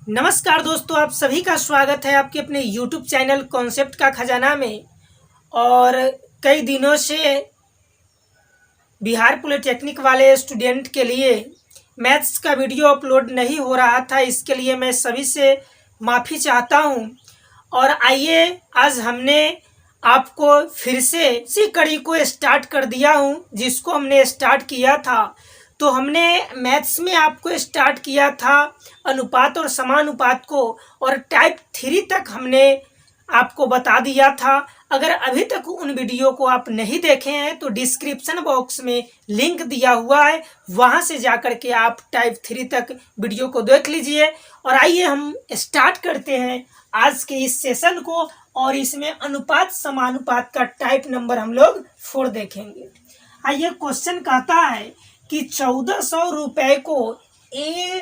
नमस्कार दोस्तों, आप सभी का स्वागत है आपके अपने YouTube चैनल कॉन्सेप्ट का खजाना में। और कई दिनों से बिहार पॉलिटेक्निक वाले स्टूडेंट के लिए मैथ्स का वीडियो अपलोड नहीं हो रहा था, इसके लिए मैं सभी से माफ़ी चाहता हूं। और आइए आज हमने आपको फिर से इसी कड़ी को स्टार्ट कर दिया हूं जिसको हमने स्टार्ट किया था। तो हमने मैथ्स में आपको स्टार्ट किया था अनुपात और समानुपात को, और टाइप 3 तक हमने आपको बता दिया था। अगर अभी तक उन वीडियो को आप नहीं देखे हैं तो डिस्क्रिप्शन बॉक्स में लिंक दिया हुआ है, वहां से जाकर के आप टाइप 3 तक वीडियो को देख लीजिए। और आइए हम स्टार्ट करते हैं आज के इस सेशन को, और इसमें अनुपात समानुपात का टाइप नंबर हम लोग 4 देखेंगे। आइए, क्वेश्चन कहता है कि 1400 रुपए को A,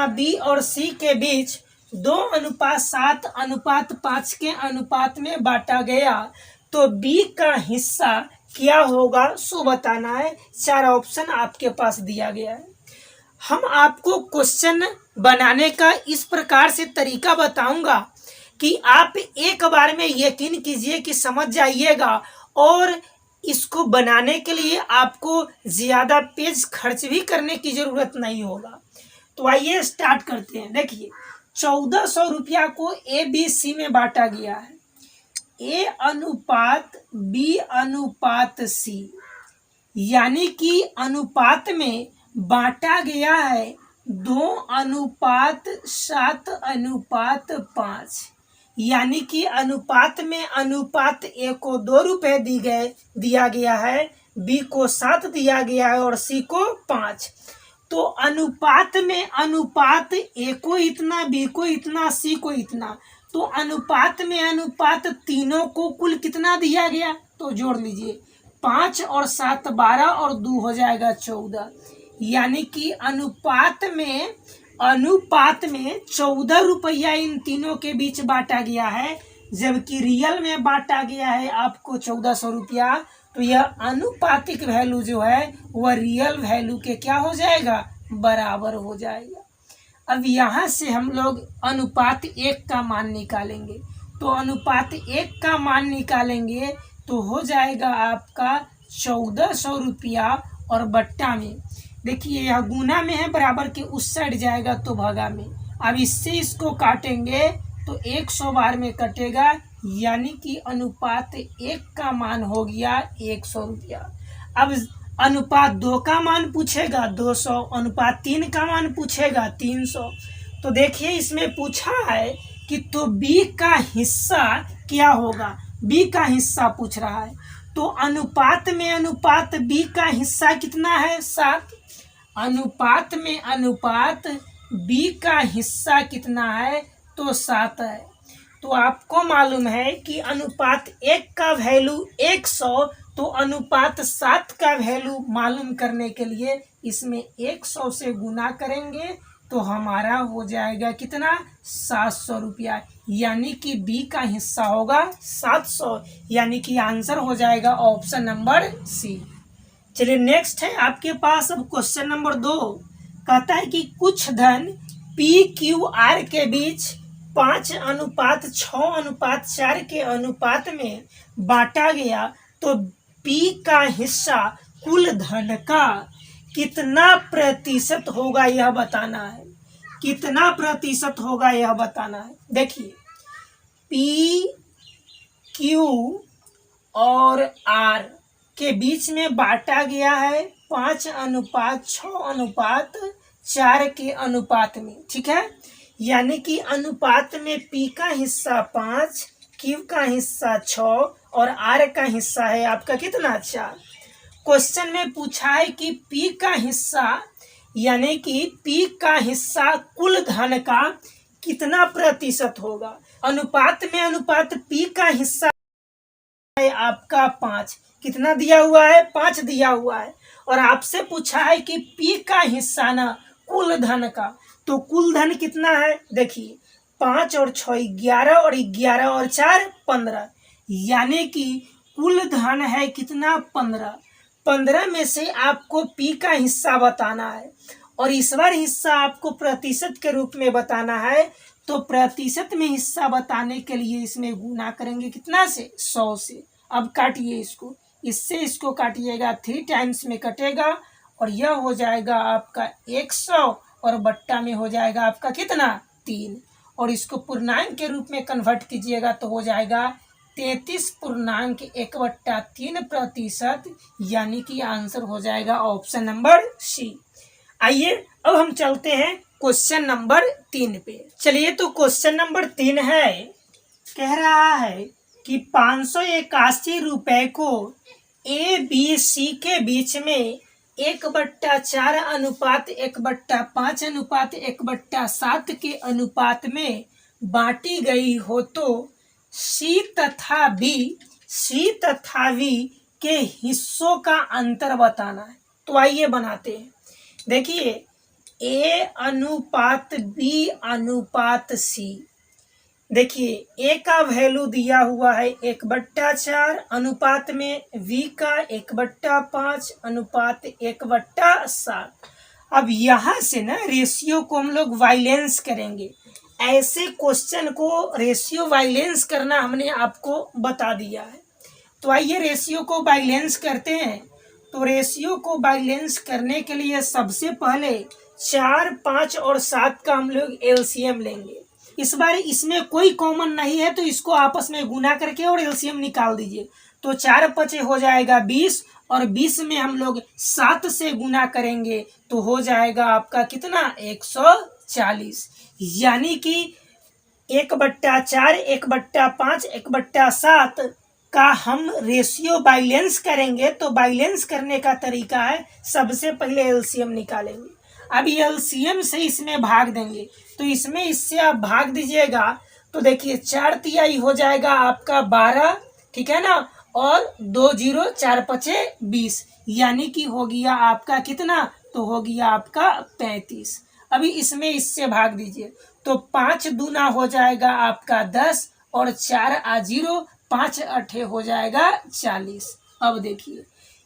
B और C के बीच 2:7:5 के अनुपात में बांटा गया, तो B का हिस्सा क्या होगा सो बताना है। 4 ऑप्शन आपके पास दिया गया है। हम आपको क्वेश्चन बनाने का इस प्रकार से तरीका बताऊंगा कि आप एक बार में यकीन कीजिए कि समझ जाइएगा, और इसको बनाने के लिए आपको ज़्यादा पेज खर्च भी करने की ज़रूरत नहीं होगा। तो आइए स्टार्ट करते हैं। देखिए, 1400 रुपया को ABC में बांटा गया है। A अनुपात B अनुपात C, यानी कि अनुपात में बांटा गया है 2:7:5, यानी कि अनुपात में अनुपात A को 2 रुपये दिया गया है, B को 7 दिया गया है और C को 5। तो अनुपात में अनुपात A को इतना, B को इतना, C को इतना, तो अनुपात में अनुपात तीनों को कुल कितना दिया गया तो जोड़ लीजिए। 5 और 7 12 और 2 हो जाएगा 14, यानी कि अनुपात में 14 रुपया इन तीनों के बीच बांटा गया है, जबकि रियल में बांटा गया है आपको 1400 रुपया। तो यह अनुपातिक वैल्यू जो है वह रियल वैल्यू के क्या हो जाएगा, बराबर हो जाएगा। अब यहाँ से हम लोग अनुपात 1 का मान निकालेंगे। तो अनुपात 1 का मान निकालेंगे तो हो जाएगा आपका 1400 रुपया, और बट्टा में देखिए यह गुना में है, बराबर के उस साइड जाएगा तो भगा में। अब इससे इसको काटेंगे तो 100 बार में कटेगा, यानी कि अनुपात 1 का मान हो गया 100 रुपया। अब अनुपात 2 का मान पूछेगा 200, अनुपात 3 का मान पूछेगा 300। तो देखिए इसमें पूछा है कि तो B का हिस्सा क्या होगा, B का हिस्सा पूछ रहा है। तो अनुपात में अनुपात B का हिस्सा कितना है, 7। अनुपात में अनुपात B का हिस्सा कितना है तो 7 है। तो आपको मालूम है कि अनुपात 1 का वैल्यू 100, तो अनुपात 7 का वैल्यू मालूम करने के लिए इसमें 100 से गुना करेंगे तो हमारा हो जाएगा कितना, 700 रुपया, यानी कि B का हिस्सा होगा 700, यानी कि आंसर हो जाएगा ऑप्शन नंबर C। चलिए नेक्स्ट है आपके पास अब क्वेश्चन नंबर 2। कहता है कि कुछ धन PQR के बीच 5:6:4 के अनुपात में बांटा गया, तो P का हिस्सा कुल धन का कितना प्रतिशत होगा यह बताना है। कितना प्रतिशत होगा यह बताना है। देखिए, PQ और R के बीच में बांटा गया है 5:6:4 के अनुपात में, ठीक है। यानी कि अनुपात में P का हिस्सा 5, Q का हिस्सा 6 और R का हिस्सा है आपका कितना, 4। क्वेश्चन में पूछा है कि P का हिस्सा, यानी कि P का हिस्सा कुल धन का कितना प्रतिशत होगा। अनुपात में अनुपात P का हिस्सा है आपका 5, कितना दिया हुआ है, 5 दिया हुआ है। और आपसे पूछा है कि P का हिस्सा ना कुल धन का, तो कुल धन कितना है, देखिए 5 और 6 11, और 11 और 4 15, यानी कि कुल धन है कितना, 15। 15 में से आपको P का हिस्सा बताना है, और इस बार हिस्सा आपको प्रतिशत के रूप में बताना है, तो प्रतिशत में हिस्सा बताने के लिए इसमें गुना करेंगे कितना से, 100 से। अब काटिए इसको, इससे इसको काटिएगा, 3 टाइम्स में कटेगा और यह हो जाएगा आपका 100 और बट्टा में हो जाएगा आपका कितना, 3। और इसको पूर्णांक के रूप में कन्वर्ट कीजिएगा तो हो जाएगा 33.1/3%, यानी कि आंसर हो जाएगा ऑप्शन नंबर सी। आइए अब हम चलते हैं क्वेश्चन नंबर 3 पे। चलिए तो क्वेश्चन नंबर 3 है, कह रहा है कि 581 रुपए को ए बी सी के बीच में 1/4 अनुपात 1/5 अनुपात 1/7 के अनुपात में बांटी गई हो तो सी तथा बी के हिस्सों का अंतर बताना है। तो आइए बनाते हैं। देखिए ए अनुपात बी अनुपात सी, देखिए ए का वैल्यू दिया हुआ है 1/4 अनुपात में v का 1/5 अनुपात 1/7। अब यहाँ से ना रेशियो को हम लोग वाइलेंस करेंगे। ऐसे क्वेश्चन को रेशियो वाइलेंस करना हमने आपको बता दिया है। तो आइए रेशियो को वाइलेंस करते हैं। तो रेशियो को बैलेंस करने के लिए सबसे पहले 4, 5 और 7 का हम लोग एलसीएम लेंगे। इस बार इसमें कोई कॉमन नहीं है तो इसको आपस में गुना करके और एलसीएम निकाल दीजिए। तो 4 5 हो जाएगा 20 और 20 में हम लोग 7 से गुना करेंगे तो हो जाएगा आपका कितना, 140। यानी कि 1/4 1/5 1/7 का हम रेशियो बैलेंस करेंगे। तो बैलेंस करने का तरीका है, सबसे पहले एलसीएम निकालेंगे। अब एलसीएम से इसमें भाग देंगे, तो इसमें इससे आप भाग दीजिएगा तो देखिए 4 तिहाई हो जाएगा आपका 12, ठीक है ना, और 2 0 4 5 20, यानी कि हो गया आपका कितना, तो हो गया आपका 35। अभी इसमें इससे भाग दीजिए तो 5 दूना हो जाएगा आपका 10 और 4 आ 0, 5 8 हो जाएगा 40। अब देखिए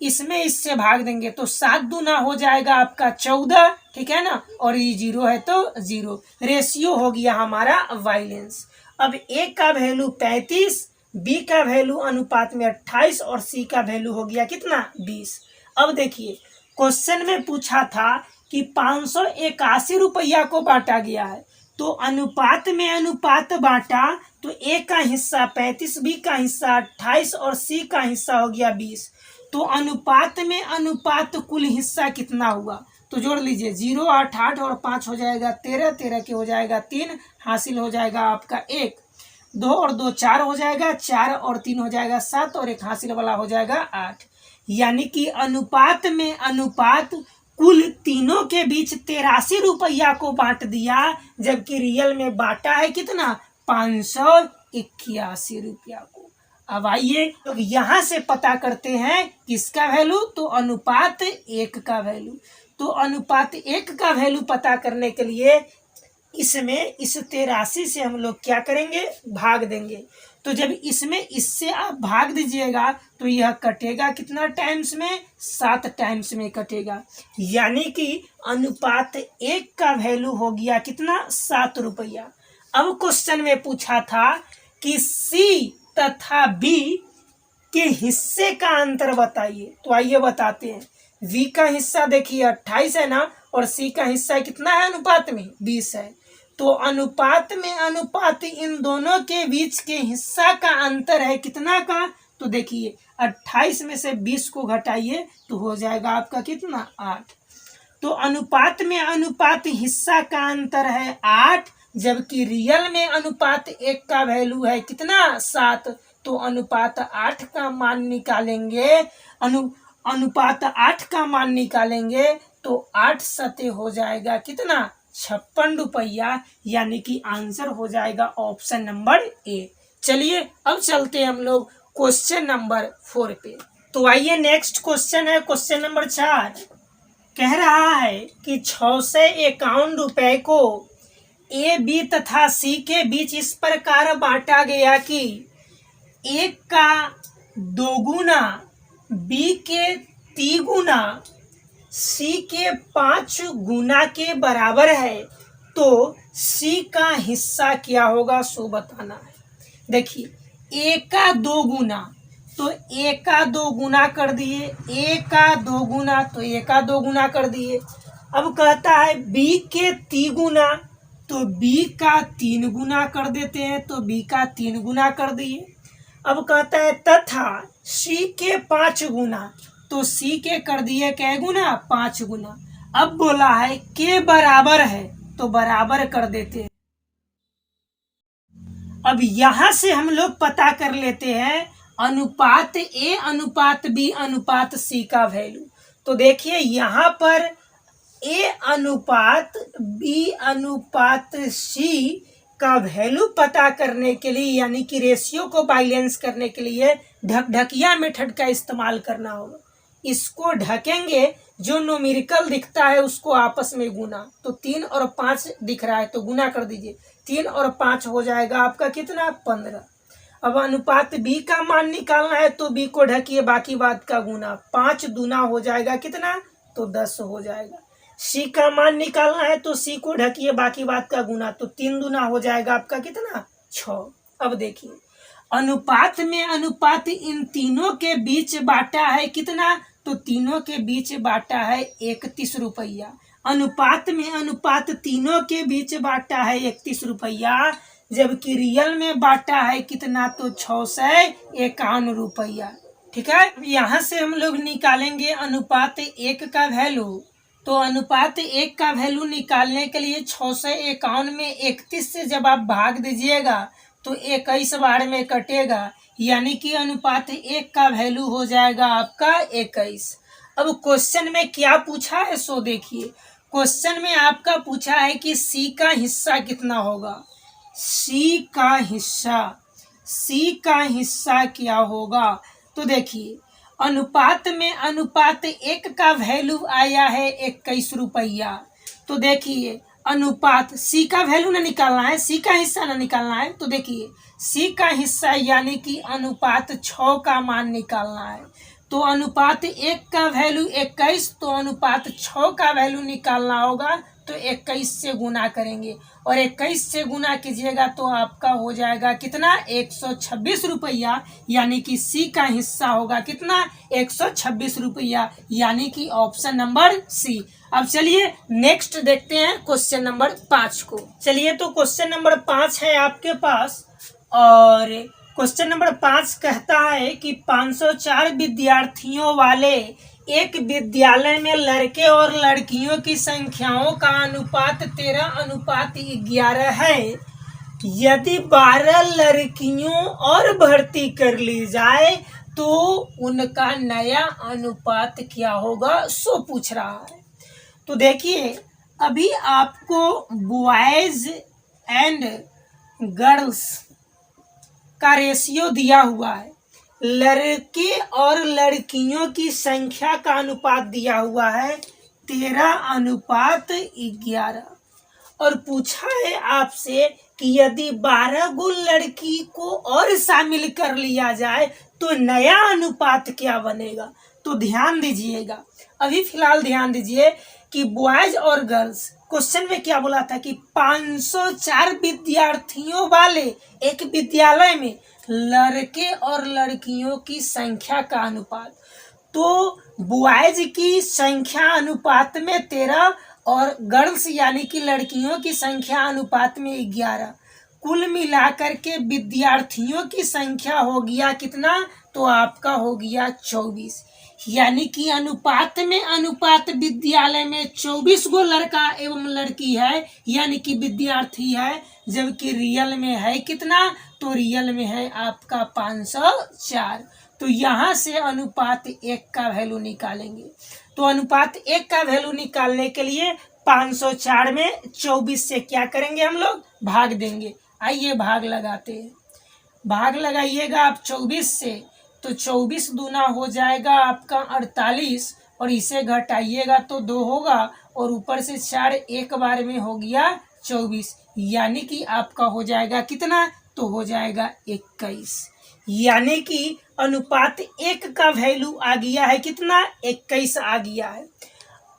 इसमें इससे भाग देंगे तो 7 दूना हो जाएगा आपका 14, ठीक है ना, और ये 0 है तो 0। रेशियो हो गया हमारा वाइलेंस। अब ए का वैल्यू 35, बी का वैल्यू अनुपात में 28 और सी का वैल्यू हो गया कितना, 20। अब देखिए क्वेश्चन में पूछा था कि 581 रुपया को बांटा गया है, तो अनुपात में अनुपात बांटा तो ए का हिस्सा 35, बी का हिस्सा 28 और सी का हिस्सा हो गया 20। तो अनुपात में अनुपात कुल हिस्सा कितना हुआ, तो जोड़ लीजिए 0 8 8 और 5 हो जाएगा 13, 13 के हो जाएगा 3, हासिल हो जाएगा आपका 1, 2 और 2 4 हो जाएगा, 4 और 3 हो जाएगा 7 और एक हासिल वाला हो जाएगा 8। यानी कि अनुपात में अनुपात कुल तीनों के बीच 83 रुपया को बांट दिया, जबकि रियल में बांटा है कितना, 581 रुपया को। अब आइए तो यहाँ से पता करते हैं किसका वैल्यू, तो अनुपात 1 का वैल्यू। तो अनुपात 1 का वैल्यू पता करने के लिए इसमें इस 83 से हम लोग क्या करेंगे, भाग देंगे। तो जब इसमें इससे आप भाग दीजिएगा तो यह कटेगा कितना टाइम्स में, 7 टाइम्स में कटेगा। यानी कि अनुपात 1 का वैल्यू हो गया कितना, 7 रुपया। अब क्वेश्चन में पूछा था कि सी तथा बी के हिस्से का अंतर बताइए। तो आइए बताते हैं। वी का हिस्सा देखिए 28 है ना, और सी का हिस्सा कितना है अनुपात में, 20 है। तो अनुपात में अनुपात इन दोनों के बीच के हिस्सा का अंतर है कितना का, तो देखिए 28 में से 20 को घटाइए तो हो जाएगा आपका कितना, 8। तो अनुपात में अनुपात हिस्सा का अंतर है 8, जबकि रियल में अनुपात 1 का वैल्यू है कितना, 7। तो अनुपात 8 का मान निकालेंगे, अनुपात 8 का मान निकालेंगे तो 8 सते हो जाएगा कितना, 56 रुपया। यानी कि आंसर हो जाएगा ऑप्शन नंबर ए। चलिए अब चलते हैं हम लोग क्वेश्चन नंबर 4 पे। तो आइए नेक्स्ट क्वेश्चन है क्वेश्चन नंबर 4। कह रहा है कि 651 रुपए को ए बी तथा सी के बीच इस प्रकार बांटा गया कि 1 का 2 गुना, बी के 3 गुना, सी के 5 गुना के बराबर है तो सी का हिस्सा क्या होगा सो बताना है। देखिए ए का 2 गुना तो ए का 2 गुना कर दिए, ए का 2 गुना तो ए का 2 गुना कर दिए। अब कहता है बी के 3 गुना तो बी का 3 गुना कर देते हैं तो बी का 3 गुना कर दिए। अब कहता है तथा सी के 5 गुना तो सी के कर दिए कै गुना 5 गुना। अब बोला है के बराबर है तो बराबर कर देते हैं। अब यहां से हम लोग पता कर लेते हैं अनुपात ए अनुपात बी अनुपात सी का वैल्यू। तो देखिए यहाँ पर ए अनुपात बी अनुपात सी का वैल्यू पता करने के लिए यानी कि रेशियो को बैलेंस करने के लिए ढकढकिया मेथड का इस्तेमाल करना होगा। इसको ढकेंगे, जो न्यूमेरिकल दिखता है उसको आपस में गुना, तो 3 और 5 दिख रहा है तो गुना कर दीजिए, 3 और 5 हो जाएगा आपका कितना 15। अब अनुपात बी का मान निकालना है तो बी को ढकिए, बाकी बात का गुना, 5 दूना हो जाएगा कितना तो 10 हो जाएगा। सी का मान निकालना है तो सी को ढकिए, बाकी बात का गुना, तो 3 दूना हो जाएगा आपका कितना 6। अब देखिए अनुपात में अनुपात इन तीनों के बीच बांटा है कितना तो तीनों के बीच बांटा है 31 रुपया। अनुपात में अनुपात तीनों के बीच बांटा है 31 रुपया, जबकि रियल में बांटा है कितना तो 651 रुपया। ठीक है, यहाँ से हम लोग निकालेंगे अनुपात 1 का वैल्यू। तो अनुपात 1 का वैल्यू निकालने के लिए 651 में 31 से जब आप भाग दीजिएगा तो 21 बार में कटेगा, यानी कि अनुपात 1 का वैल्यू हो जाएगा आपका 21। अब क्वेश्चन में क्या पूछा है सो देखिए। क्वेश्चन में आपका पूछा है कि सी का हिस्सा कितना होगा। सी का हिस्सा क्या होगा तो देखिए अनुपात में अनुपात 1 का वैल्यू आया है 21 रुपया। तो देखिए अनुपात सी का वैल्यू ना निकालना है, सी का हिस्सा ना निकालना है, तो देखिए सी का हिस्सा यानी कि अनुपात 6 का मान निकालना है। तो अनुपात 1 का वैल्यू 21 तो अनुपात 6 का वैल्यू निकालना होगा तो 21 से गुना करेंगे और 21 से गुना कीजिएगा तो आपका हो जाएगा कितना 126 रुपया, यानी कि सी का हिस्सा होगा कितना 126 रुपया, यानी कि ऑप्शन नंबर सी। अब चलिए नेक्स्ट देखते हैं क्वेश्चन नंबर 5 को। चलिए तो क्वेश्चन नंबर 5 है आपके पास और क्वेश्चन नंबर 5 कहता है कि 504 विद्यार्थियों वाले एक विद्यालय में लड़के और लड़कियों की संख्याओं का अनुपात 13:11 है। यदि 12 लड़कियों और भर्ती कर ली जाए तो उनका नया अनुपात क्या होगा सो पूछ रहा है। तो देखिए अभी आपको बॉयज एंड गर्ल्स का रेशियो दिया हुआ है, लड़के और लड़कियों की संख्या का अनुपात दिया हुआ है 13:11 और पूछा है आपसे कि यदि 12 गो लड़की को और शामिल कर लिया जाए तो नया अनुपात क्या बनेगा। तो ध्यान दीजिएगा, अभी फिलहाल ध्यान दीजिए कि बॉयज और गर्ल्स क्वेश्चन में क्या बोला था कि 504 विद्यार्थियों वाले एक विद्यालय में लड़के और लड़कियों की संख्या का अनुपात, तो बॉयज की संख्या अनुपात में 13 और गर्ल्स यानी कि लड़कियों की संख्या अनुपात में 11, कुल मिलाकर के विद्यार्थियों की संख्या हो गया कितना तो आपका हो गया 24, यानी कि अनुपात में अनुपात विद्यालय में 24 गो लड़का एवं लड़की है यानी कि विद्यार्थी है, जबकि रियल में है कितना तो रियल में है आपका 504। तो यहाँ से अनुपात 1 का वैल्यू निकालेंगे। तो अनुपात 1 का वैल्यू निकालने के लिए 504 में 24 से क्या करेंगे हम लोग भाग देंगे। आइए भाग लगाते हैं, भाग लगाइएगा आप 24 से, तो 24 दूना हो जाएगा आपका 48 और इसे घटाइएगा तो 2 होगा और ऊपर से 4 एक बार में हो गया 24, यानी कि आपका हो जाएगा कितना तो हो जाएगा 21, यानी कि अनुपात 1 का वैल्यू आ गया है कितना 21 आ गया है।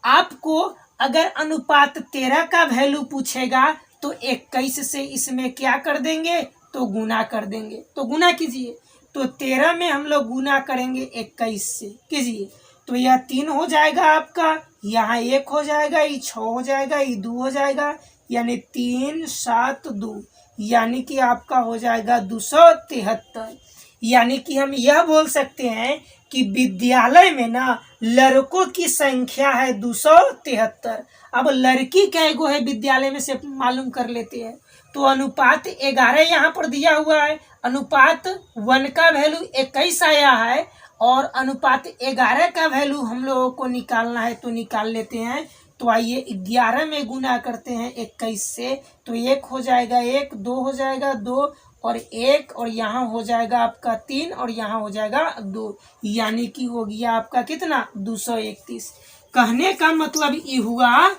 आपको अगर अनुपात 13 का वैल्यू पूछेगा तो 21 से इसमें क्या कर देंगे, तो गुना कर देंगे। तो गुना कीजिए, तो 13 में हम लोग गुना करेंगे 21 से, कीजिए तो यह 3 हो जाएगा आपका, यहाँ 1 हो जाएगा, ये 6 हो जाएगा, ये 2 हो जाएगा, यानी 3 7 2, यानी कि आपका हो जाएगा 273। यानी कि हम यह बोल सकते हैं कि विद्यालय में ना लड़कों की संख्या है 273। अब लड़की कै गो है विद्यालय में से मालूम कर लेते हैं। तो अनुपात 11 यहाँ पर दिया हुआ है, अनुपात 1 का वैल्यू 21 आया है और अनुपात 11 का वैल्यू हम लोगों को निकालना है, तो निकाल लेते हैं। तो आइए 11 में गुना करते हैं 21 से, तो 1 हो जाएगा 1, 2 हो जाएगा 2 और 1, और यहाँ हो जाएगा आपका 3 और यहाँ हो जाएगा 2, यानी कि हो गया आपका कितना 231। कहने का मतलब ये हुआ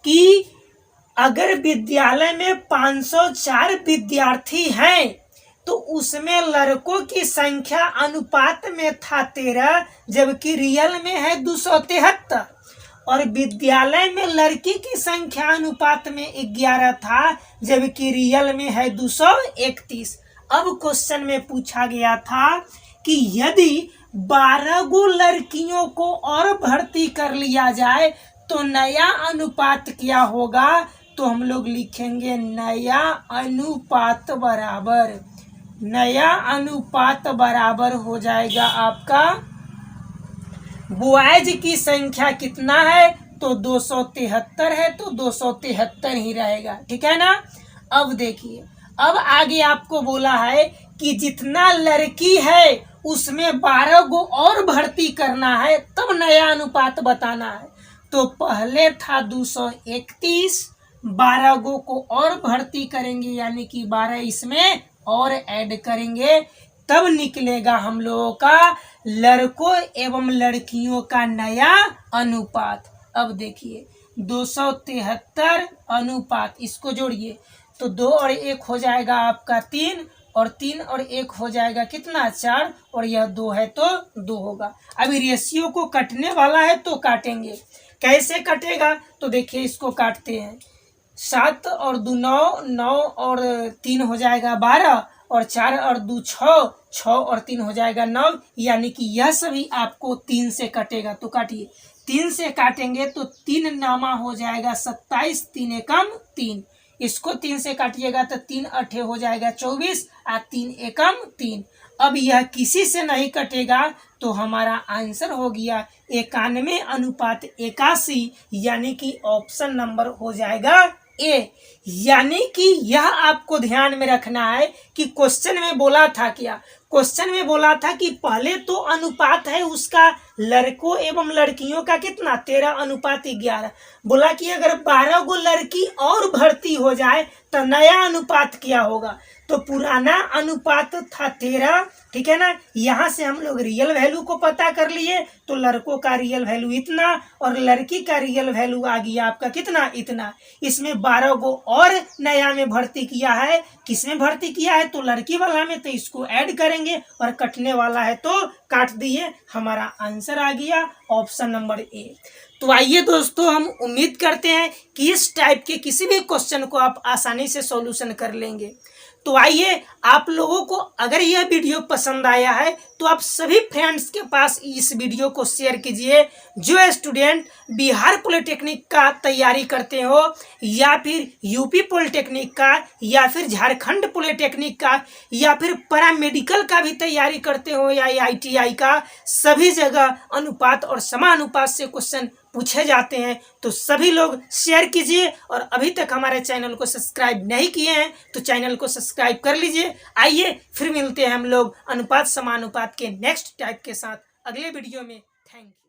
कि अगर विद्यालय में 504 विद्यार्थी हैं तो उसमें लड़कों की संख्या अनुपात में था 13, जबकि रियल में है 273, और विद्यालय में लड़की की संख्या अनुपात में 11 था, जबकि रियल में है 231। अब क्वेश्चन में पूछा गया था कि यदि 12 गो लड़कियों को और भर्ती कर लिया जाए तो नया अनुपात क्या होगा। तो हम लोग लिखेंगे नया अनुपात बराबर हो जाएगा आपका, बॉयज की संख्या कितना है, तो 273 है, तो 273 ही रहेगा, ठीक है ना। अब देखिए, अब आगे आपको बोला है कि जितना लड़की है उसमें 12 गो और भर्ती करना है, तब नया अनुपात बताना है। तो पहले था 231, 12 गो को और भर्ती करेंगे, यानी कि 12 इसमें और ऐड करेंगे, तब निकलेगा हम लोगों का लड़कों एवं लड़कियों का नया अनुपात। अब देखिए 273 अनुपात, इसको जोड़िए तो 2 और 1 हो जाएगा आपका 3, और 3 और 1 हो जाएगा कितना 4, और यह 2 है तो 2 होगा। अभी रेशियो को कटने वाला है तो काटेंगे, कैसे कटेगा तो देखिए इसको काटते हैं। 7 और 2 9, 9 और 3 हो जाएगा 12, और 4 और 2 6, 6 और 3 हो जाएगा 9, यानी कि यह सभी आपको 3 से कटेगा। तो काटिए, 3 से काटेंगे तो 3 नामा हो जाएगा 27, 3 एकम 3, इसको 3 से काटिएगा तो 3 अठे हो जाएगा 24 और 3 एकम 3। अब यह किसी से नहीं कटेगा तो हमारा आंसर हो गया 91:81, यानी कि ऑप्शन नंबर हो जाएगा ए। यानी कि यह आपको ध्यान में रखना है कि क्वेश्चन में बोला था क्या, क्वेश्चन में बोला था कि पहले तो अनुपात है उसका लड़कों एवं लड़कियों का कितना 13:11, बोला कि अगर 12 गो लड़की और भर्ती हो जाए तो नया अनुपात क्या होगा। तो पुराना अनुपात था 13, ठीक है ना। यहाँ से हम लोग रियल वैल्यू को पता कर लिए, तो लड़कों का रियल वैल्यू इतना और लड़की का रियल वैल्यू आ गया आपका कितना इतना। इसमें 12 गो और नया में भर्ती किया है, किसमें भर्ती किया है तो लड़की वाला में, तो इसको ऐड करेंगे और कटने वाला है तो काट दिए, हमारा आंसर आ गया ऑप्शन नंबर ए। तो आइए दोस्तों, हम उम्मीद करते हैं कि इस टाइप के किसी भी क्वेश्चन को आप आसानी से सॉल्यूशन कर लेंगे। तो आइए, आप लोगों को अगर यह वीडियो पसंद आया है तो आप सभी फ्रेंड्स के पास इस वीडियो को शेयर कीजिए, जो स्टूडेंट बिहार पॉलिटेक्निक का तैयारी करते हो, या फिर यूपी पॉलिटेक्निक का, या फिर झारखंड पॉलिटेक्निक का, या फिर पैरामेडिकल का भी तैयारी करते हो, या ITI का। सभी जगह अनुपात और समानुपात से क्वेश्चन पूछे जाते हैं, तो सभी लोग शेयर कीजिए। और अभी तक हमारे चैनल को सब्सक्राइब नहीं किए हैं तो चैनल को सब्सक्राइब कर लीजिए। आइए फिर मिलते हैं हम लोग अनुपात समानुपात के नेक्स्ट टाइप के साथ अगले वीडियो में। Thank you.